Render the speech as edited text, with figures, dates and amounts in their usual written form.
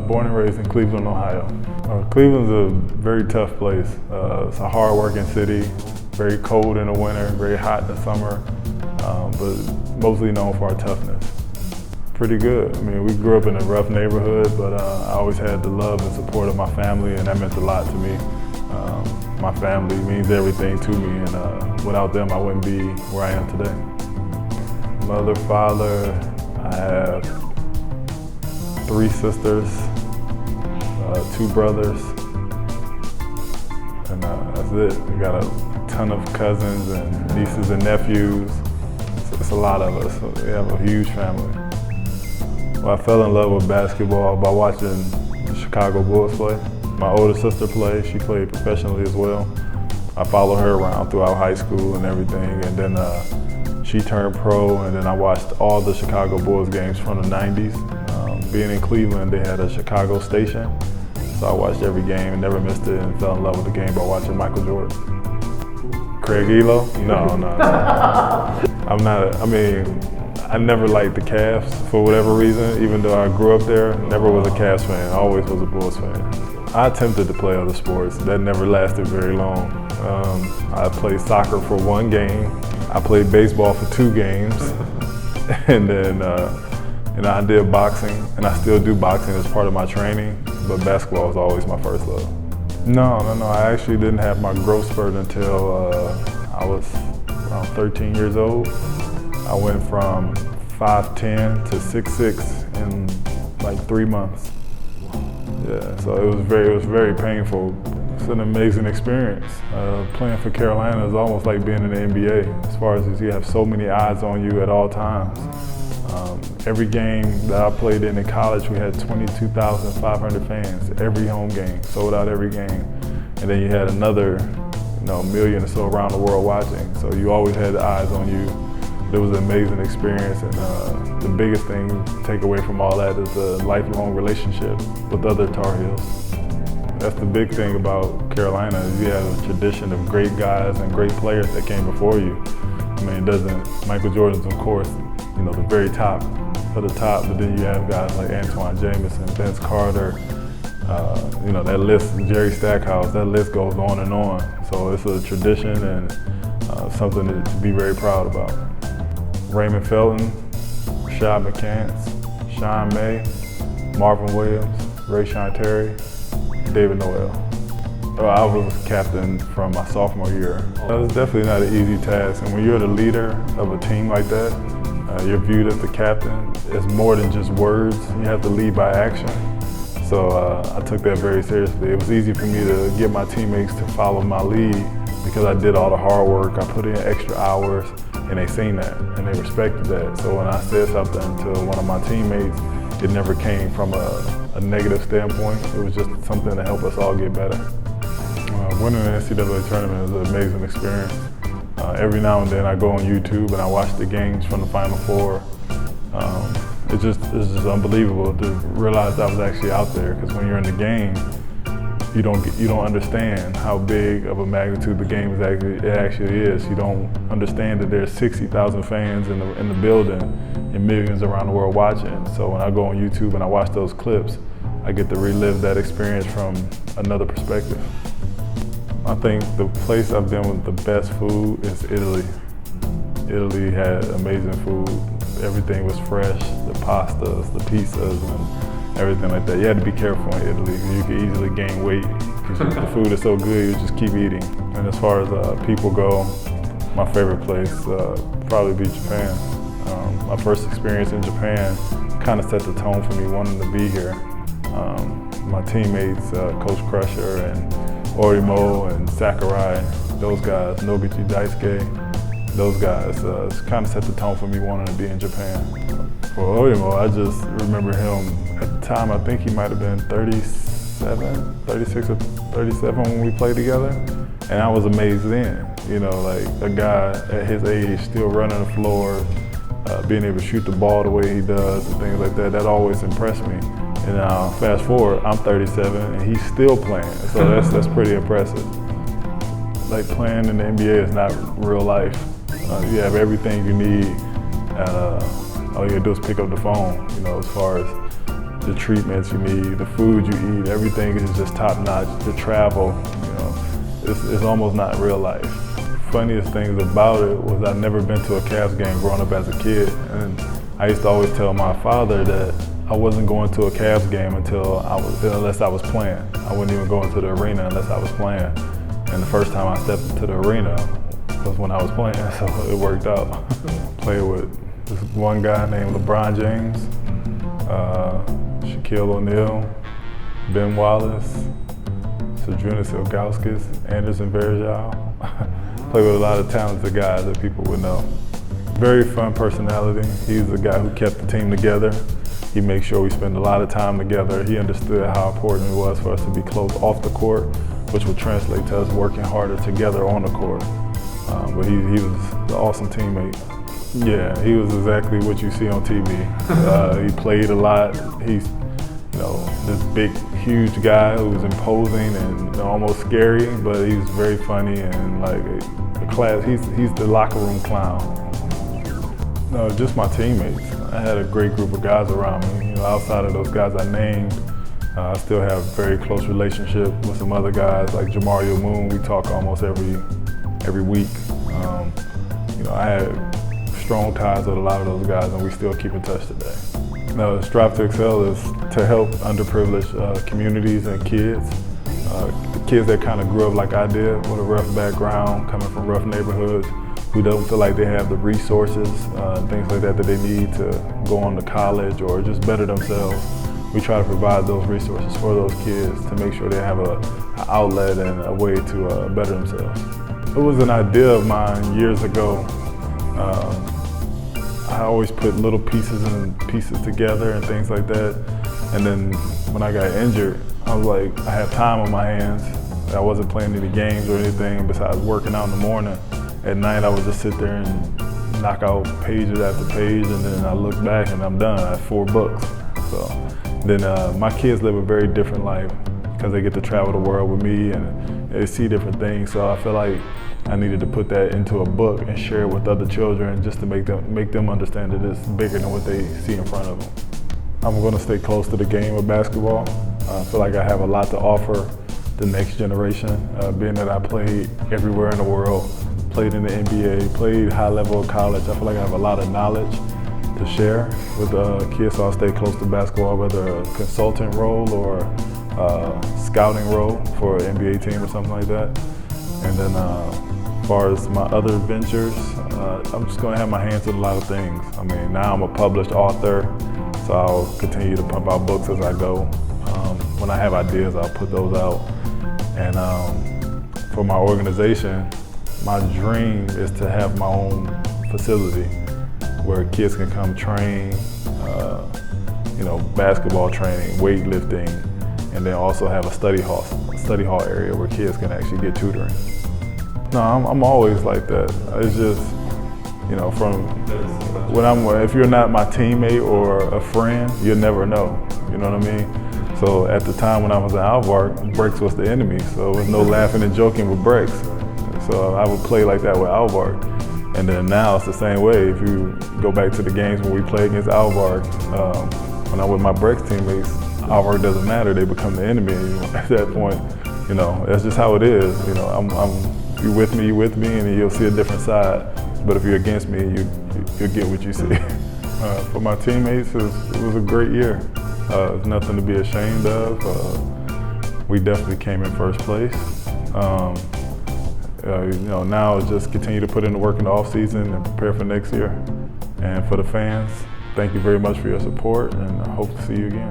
Born and raised in Cleveland, Ohio. Cleveland's a very tough place. It's a hard-working city, very cold in the winter, very hot in the summer, but mostly known for our toughness. Pretty good. I mean, we grew up in a rough neighborhood, but I always had the love and support of my family, and that meant a lot to me. My family means everything to me, and without them, I wouldn't be where I am today. Mother, father, I have 3 sisters, 2 brothers, and that's it. We got a ton of cousins and nieces and nephews. It's a lot of us. So we have a huge family. Well, I fell in love with basketball by watching the Chicago Bulls play. My older sister played. She played professionally as well. I followed her around throughout high school and everything, and then she turned pro, and then I watched all the Chicago Bulls games from the 90s. Being in Cleveland, they had a Chicago station, so I watched every game and never missed it, and fell in love with the game by watching Michael Jordan. Craig Elo? No. I'm not, I never liked the Cavs for whatever reason, even though I grew up there, never was a Cavs fan, I always was a Bulls fan. I attempted to play other sports, that never lasted very long. I played soccer for 1 game, I played baseball for 2 games, and then I did boxing, and I still do boxing as part of my training, but basketball was always my first love. No, I actually didn't have my growth spurt until I was around 13 years old. I went from 5'10" to 6'6" in like 3 months. Yeah, so it was very painful. It's an amazing experience. Playing for Carolina is almost like being in the NBA, as far as you have so many eyes on you at all times. Every game that I played in college, we had 22,500 fans, every home game, sold out every game. And then you had another, million or so around the world watching. So you always had the eyes on you. It was an amazing experience, and the biggest thing to take away from all that is the lifelong relationship with other Tar Heels. That's the big thing about Carolina, is you have a tradition of great guys and great players that came before you. Michael Jordan's, of course, the very top of the top, but then you have guys like Antoine Jamison, Vince Carter, that list, Jerry Stackhouse, that list goes on and on. So it's a tradition and something to be very proud about. Raymond Felton, Rashad McCants, Sean May, Marvin Williams, Rayshon Terry, David Noel. I was captain from my sophomore year. It was definitely not an easy task, and when you're the leader of a team like that, you're viewed as the captain. It's more than just words. You have to lead by action. So I took that very seriously. It was easy for me to get my teammates to follow my lead because I did all the hard work. I put in extra hours, and they seen that, and they respected that. So when I said something to one of my teammates, it never came from a negative standpoint. It was just something to help us all get better. Winning the NCAA tournament is an amazing experience. Every now and then I go on YouTube and I watch the games from the Final Four. It's just unbelievable to realize I was actually out there, because when you're in the game, you don't understand how big of a magnitude the game actually is. You don't understand that there's 60,000 fans in the building and millions around the world watching. So when I go on YouTube and I watch those clips, I get to relive that experience from another perspective. I think the place I've been with the best food is Italy. Italy had amazing food. Everything was fresh, the pastas, the pizzas, and everything like that. You had to be careful in Italy, because you could easily gain weight, because the food is so good, you just keep eating. And as far as people go, my favorite place probably be Japan. My first experience in Japan kind of set the tone for me wanting to be here. My teammates, Coach Crusher and Orimo and Sakurai, those guys, Noguchi Daisuke, those guys kind of set the tone for me wanting to be in Japan. For Orimo, I just remember him, at the time I think he might have been 36 or 37 when we played together, and I was amazed then. Like a guy at his age still running the floor, being able to shoot the ball the way he does and things like that, that always impressed me. And now, fast forward, I'm 37 and he's still playing, so that's pretty impressive. Like, playing in the NBA is not real life. You have everything you need, all you gotta do is pick up the phone, as far as the treatments you need, the food you eat, everything is just top notch. The travel, it's almost not real life. Funniest things about it was I'd never been to a Cavs game growing up as a kid, and I used to always tell my father that I wasn't going to a Cavs game unless I was playing. I wouldn't even go into the arena unless I was playing. And the first time I stepped into the arena was when I was playing, so it worked out. Played with this one guy named LeBron James, Shaquille O'Neal, Ben Wallace, Sadrunas Ilgauskas, Anderson Varejao. Played with a lot of talented guys that people would know. Very fun personality. He's the guy who kept the team together. He made sure we spend a lot of time together. He understood how important it was for us to be close off the court, which would translate to us working harder together on the court. But he was an awesome teammate. Yeah, he was exactly what you see on TV. He played a lot. He's, this big, huge guy who was imposing and almost scary, but he's very funny and like a class. He's the locker room clown. No, just my teammates. I had a great group of guys around me. Outside of those guys I named, I still have a very close relationship with some other guys like Jamario Moon. We talk almost every week. I had strong ties with a lot of those guys, and we still keep in touch today. No, Strive to Excel is to help underprivileged communities and kids. Kids that kind of grew up like I did, with a rough background, coming from rough neighborhoods, who don't feel like they have the resources, things like that they need to go on to college or just better themselves. We try to provide those resources for those kids to make sure they have an outlet and a way to better themselves. It was an idea of mine years ago. I always put little pieces together and things like that. And then when I got injured, I was like, I had time on my hands. I wasn't playing any games or anything besides working out in the morning. At night, I would just sit there and knock out pages after page, and then I look back and I'm done. I have 4 books. So then my kids live a very different life because they get to travel the world with me and they see different things. So I feel like I needed to put that into a book and share it with other children just to make them understand that it's bigger than what they see in front of them. I'm going to stay close to the game of basketball. I feel like I have a lot to offer the next generation, being that I played everywhere in the world, played in the NBA, played high level of college. I feel like I have a lot of knowledge to share with kids, so I'll stay close to basketball, whether a consultant role or a scouting role for an NBA team or something like that. And then as far as my other ventures, I'm just going to have my hands in a lot of things. I mean, now I'm a published author, so I'll continue to pump out books as I go. When I have ideas, I'll put those out. And for my organization, my dream is to have my own facility where kids can come train, basketball training, weightlifting, and then also have a study hall area where kids can actually get tutoring. No, I'm always like that. It's just, if you're not my teammate or a friend, you'll never know. You know what I mean? So at the time when I was at Alvark, BREX was the enemy, so there was no laughing and joking with BREX. So I would play like that with Alvark. And then now it's the same way. If you go back to the games when we play against Alvark, when I'm with my BREX teammates, Alvark doesn't matter, they become the enemy at that point. That's just how it is. If you're with me, and then you'll see a different side. But if you're against me, you'll get what you see. For my teammates, it was a great year. It's nothing to be ashamed of. We definitely came in first place. Now it's just continue to put in the work in the off season and prepare for next year. And for the fans, thank you very much for your support, and I hope to see you again.